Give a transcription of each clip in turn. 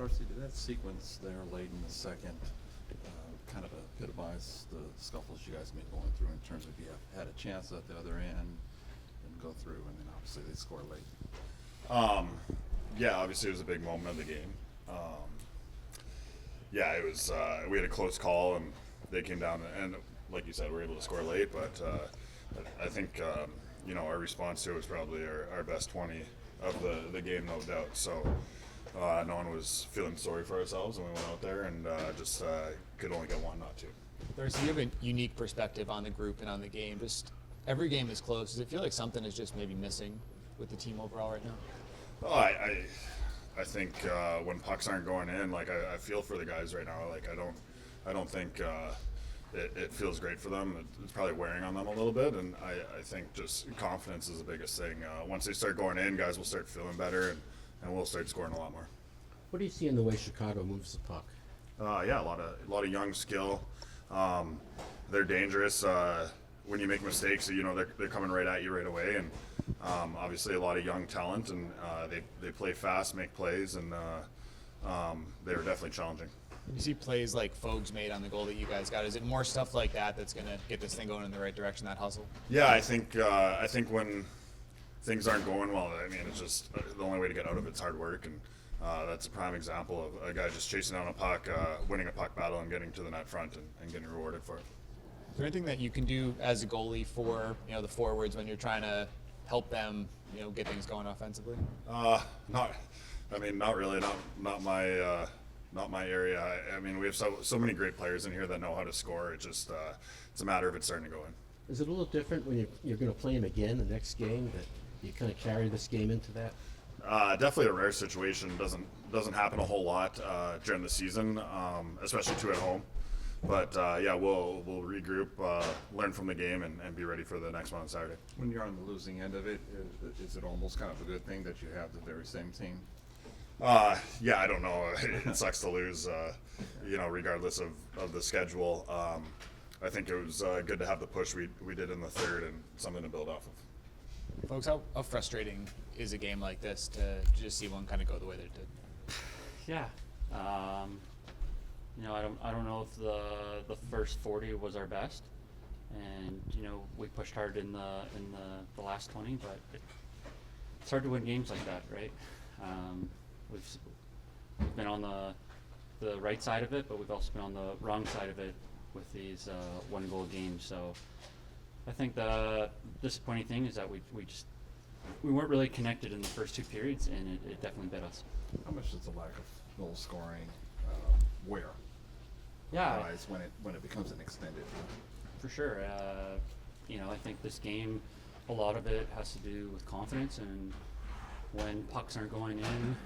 Darcy, did that sequence there late in the second kind of epitomize the scuffles you guys may be going through in terms of you had a chance at the other end and go through, and then obviously they score late? Yeah, obviously it was a big moment of the game. Yeah, it was. We had a close call, and they came down, and like you said, we were able to score late. But I think our response to it was probably our best 20 of the game, no doubt. So no one was feeling sorry for ourselves, and we went out there and just could only get one, not two. Darcy, you have a unique perspective on the group and on the game. Just every game is close. Does it feel like something is just maybe missing with the team overall right now? Oh, I think when pucks aren't going in, like I feel for the guys right now. Like I don't think it feels great for them. It's probably wearing on them a little bit, and I think just confidence is the biggest thing. Once they start going in, guys will start feeling better, and we'll start scoring a lot more. What do you see in the way Chicago moves the puck? Yeah, a lot of young skill. They're dangerous. When you make mistakes, they're coming right at you right away, and obviously a lot of young talent, and they play fast, make plays, and they're definitely challenging. You see plays like Foegele made on the goal that you guys got. Is it more stuff like that that's going to get this thing going in the right direction, that hustle? Yeah, I think when things aren't going well, I mean, it's just the only way to get out of it's hard work, and that's a prime example of a guy just chasing down a puck, winning a puck battle, and getting to the net front and getting rewarded for it. Is there anything that you can do as a goalie for the forwards when you're trying to help them get things going offensively? Not really. Not my area. I mean, we have so many great players in here that know how to score. It's just it's a matter of it starting to go in. Is it a little different when you're going to play him again the next game, that you kind of carry this game into that? Definitely a rare situation. Doesn't happen a whole lot during the season, especially two at home. But yeah, we'll regroup, learn from the game, and be ready for the next one on Saturday. When you're on the losing end of it, is it almost kind of a good thing that you have the very same team? Yeah, I don't know. It sucks to lose, regardless of the schedule. I think it was good to have the push we did in the third and something to build off of. Folks, how frustrating is a game like this to just see one kind of go the way that it did? Yeah. I don't know if the first 40 was our best, and we pushed hard in the last 20, but it's hard to win games like that, right? We've been on the right side of it, but we've also been on the wrong side of it with these one-goal games. So I think the disappointing thing is that we weren't really connected in the first two periods, and it definitely bit us. How much does the lack of goal scoring wear? Yeah, Guys, when it becomes an extended. for sure. I think this game, a lot of it has to do with confidence, and when pucks aren't going in,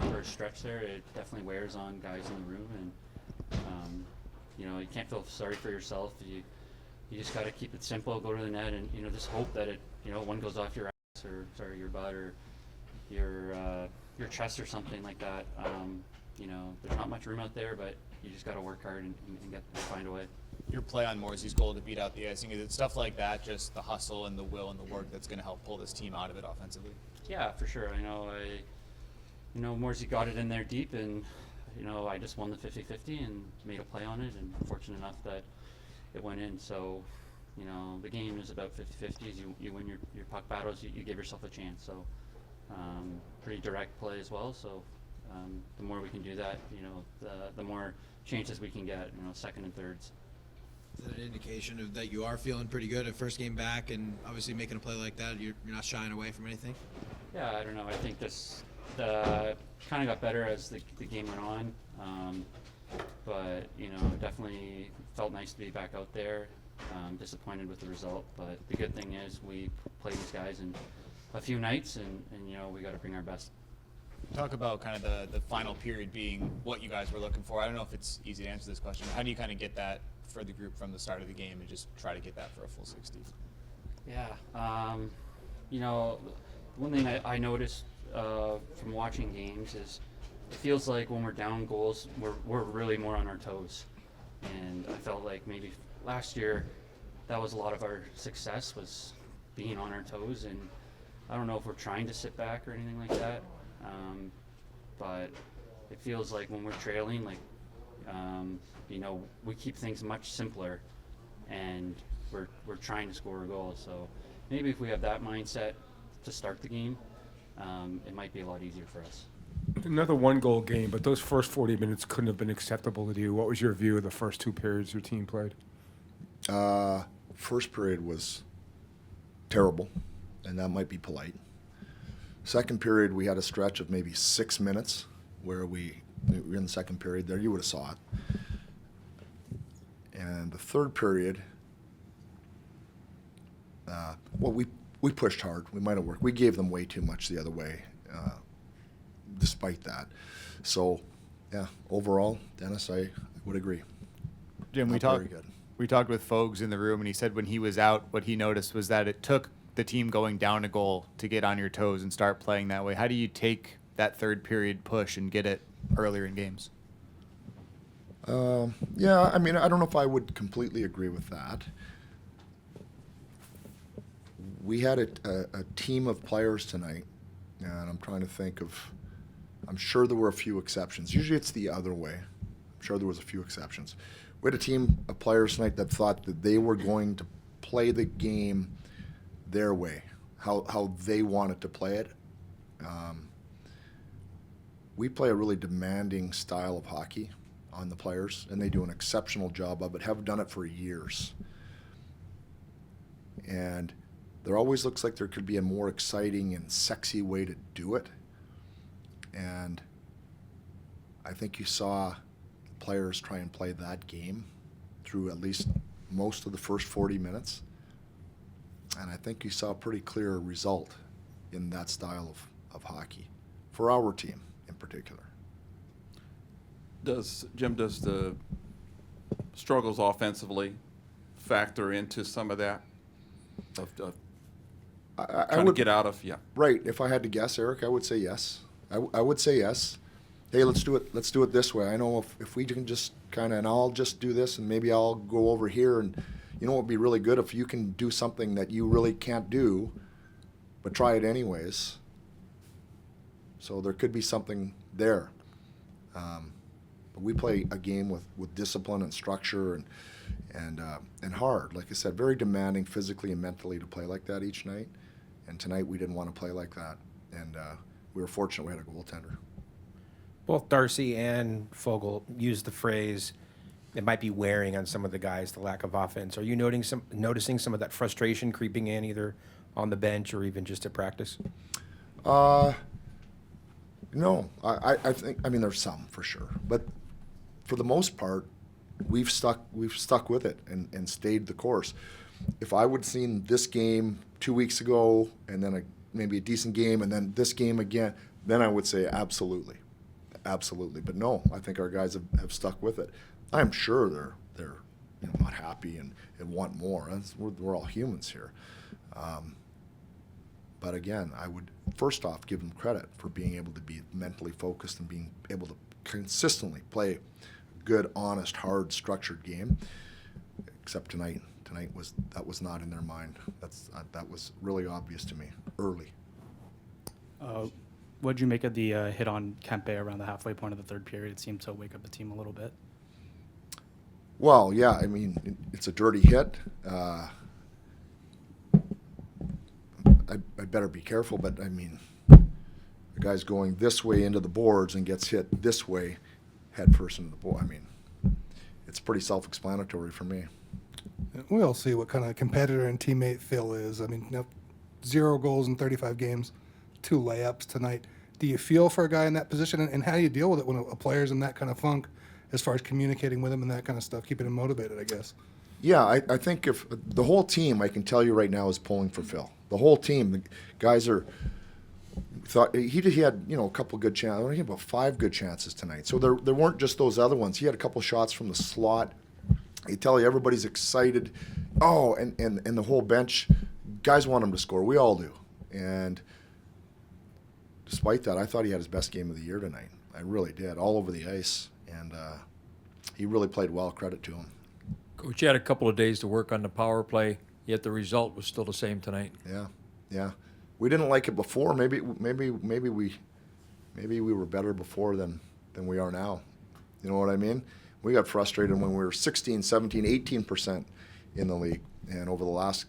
for a stretch there, it definitely wears on guys in the room, and you can't feel sorry for yourself. You just got to keep it simple, go to the net, and just hope that it one goes off your ass, or your butt, or your chest or something like that. There's not much room out there, but you just got to work hard and find a way. Your play on Morsey's goal to beat out the icing, is it stuff like that, just the hustle and the will and the work that's going to help pull this team out of it offensively? Yeah, for sure. Morsey got it in there deep, and I just won the 50-50 and made a play on it, and fortunate enough that it went in. So the game is about 50-50s. You win your puck battles, you give yourself a chance. So pretty direct play as well. So the more we can do that, the more chances we can get, second and thirds. Is that an indication of that you are feeling pretty good at first game back, and obviously making a play like that, you're not shying away from anything? Yeah, I don't know. I think this kind of got better as the game went on, but definitely felt nice to be back out there. Disappointed with the result, but the good thing is we play these guys in a few nights, and we got to bring our best. Talk about kind of the final period being what you guys were looking for. I don't know if it's easy to answer this question. How do you kind of get that for the group from the start of the game and just try to get that for a full 60? Yeah, one thing I noticed from watching games is it feels like when we're down goals, we're really more on our toes, and I felt like maybe last year that was a lot of our success, was being on our toes, and I don't know if we're trying to sit back or anything like that. But it feels like when we're trailing, like, you know, we keep things much simpler, and we're trying to score a goal. So maybe if we have that mindset to start the game, it might be a lot easier for us. Another one-goal game, but those first 40 minutes couldn't have been acceptable to you. What was your view of the first 2 periods your team played? First period was terrible, and that might be polite. Second period, we had a stretch of maybe 6 minutes where we were in the second period there. You would have saw it. And the third period, well, we pushed hard. We might have worked. We gave them way too much the other way, despite that. So, yeah, overall, Dennis, I would agree. Jim, Not very good. we talked with Foegele in the room, and he said when he was out, what he noticed was that it took the team going down a goal to get on your toes and start playing that way. How do you take that third period push and get it earlier in games? Yeah, I mean, I don't know if I would completely agree with that. We had a team of players tonight, and I'm trying to think of, I'm sure there were a few exceptions. Usually it's the other way. I'm sure there was a few exceptions. We had a team of players tonight that thought that they were going to play the game their way, how they wanted to play it. We play a really demanding style of hockey on the players, and they do an exceptional job of it, have done it for years. And there always looks like there could be a more exciting and sexy way to do it. And I think you saw players try and play that game through at least most of the first 40 minutes. And I think you saw a pretty clear result in that style of hockey for our team in particular. Does the struggles offensively factor into some of that? Of I trying would to get out of, yeah. Right. If I had to guess, Eric, I would say yes. I would say yes. Hey, let's do it. Let's do it this way. I know if we can just kind of, and I'll just do this, and maybe I'll go over here, and you know what would be really good if you can do something that you really can't do, but try it anyways. So there could be something there. But we play a game with discipline and structure and hard. Like I said, very demanding physically and mentally to play like that each night. And tonight we didn't want to play like that. And we were fortunate we had a goaltender. Both Darcy and Foegele used the phrase, it might be wearing on some of the guys, the lack of offense. Are you noticing some of that frustration creeping in either on the bench or even just at practice? No, I think, I mean, there's some for sure. But for the most part, we've stuck with it and stayed the course. If I would have seen this game 2 weeks ago and then maybe a decent game and then this game again, then I would say absolutely. Absolutely. But no, I think our guys have stuck with it. I'm sure they're not happy and want more. We're all humans here. But again, I would first off give them credit for being able to be mentally focused and being able to consistently play a good, honest, hard, structured game. Except tonight was not in their mind. That was really obvious to me early. What did you make of the hit on Kuemper around the halfway point of the third period? It seemed to wake up the team a little bit. Well, yeah, I mean, it's a dirty hit. I better be careful, but I mean, the guy's going this way into the boards and gets hit this way, head first into the board. I mean, it's pretty self-explanatory for me. We'll see what kind of competitor and teammate Phil is. I mean, 0 goals in 35 games, 2 layups tonight. Do you feel for a guy in that position, and how do you deal with it when a player's in that kind of funk as far as communicating with him and that kind of stuff, keeping him motivated, I guess? Yeah, I think if the whole team, I can tell you right now, is pulling for Phil. The whole team, the guys thought he had a couple good chances. He had about 5 good chances tonight. So there weren't just those other ones. He had a couple shots from the slot. I tell you, everybody's excited. Oh, and the whole bench, guys want him to score. We all do. And despite that, I thought he had his best game of the year tonight. I really did, all over the ice. And he really played well. Credit to him. Coach, you had a couple of days to work on the power play, yet the result was still the same tonight. Yeah. We didn't like it before. Maybe we were better before than than we are now. You know what I mean? We got frustrated when we were 16, 17, 18% in the league. And over the last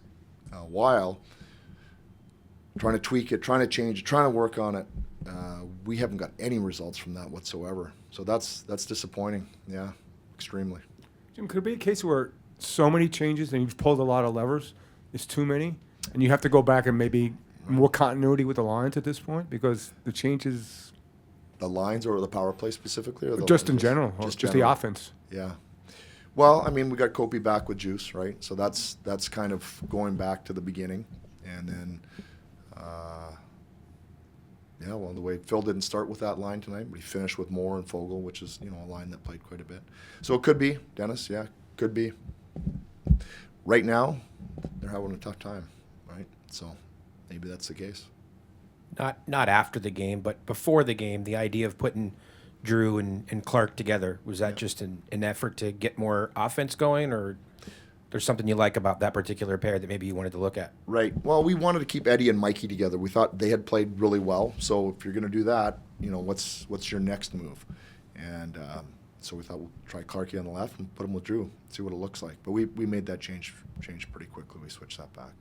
while, trying to tweak it, trying to change it, trying to work on it, we haven't got any results from that whatsoever. So that's disappointing. Yeah, extremely. Jim, could it be a case where so many changes and you've pulled a lot of levers, it's too many, and you have to go back and maybe more continuity with the lines at this point because the changes. The lines or the power play specifically? Or Just in general, or just the offense. Yeah. Well, I mean, we got Kopi back with Juice, right? So that's kind of going back to the beginning. And then, yeah, well, the way Phil didn't start with that line tonight, but he finished with Moore and Foegele, which is, you know, a line that played quite a bit. So it could be, Dennis, yeah, could be. Right now, they're having a tough time, right? So maybe that's the case. Not after the game, but before the game, the idea of putting Drew and Clark together, was that just an effort to get more offense going, or there's something you like about that particular pair that maybe you wanted to look at? Right. Well, we wanted to keep Eddie and Mikey together. We thought they had played really well. So if you're going to do that, you know, what's your next move? And so we thought we'll try Clarkie on the left and put him with Drew, see what it looks like. But we made that change pretty quickly. We switched that back.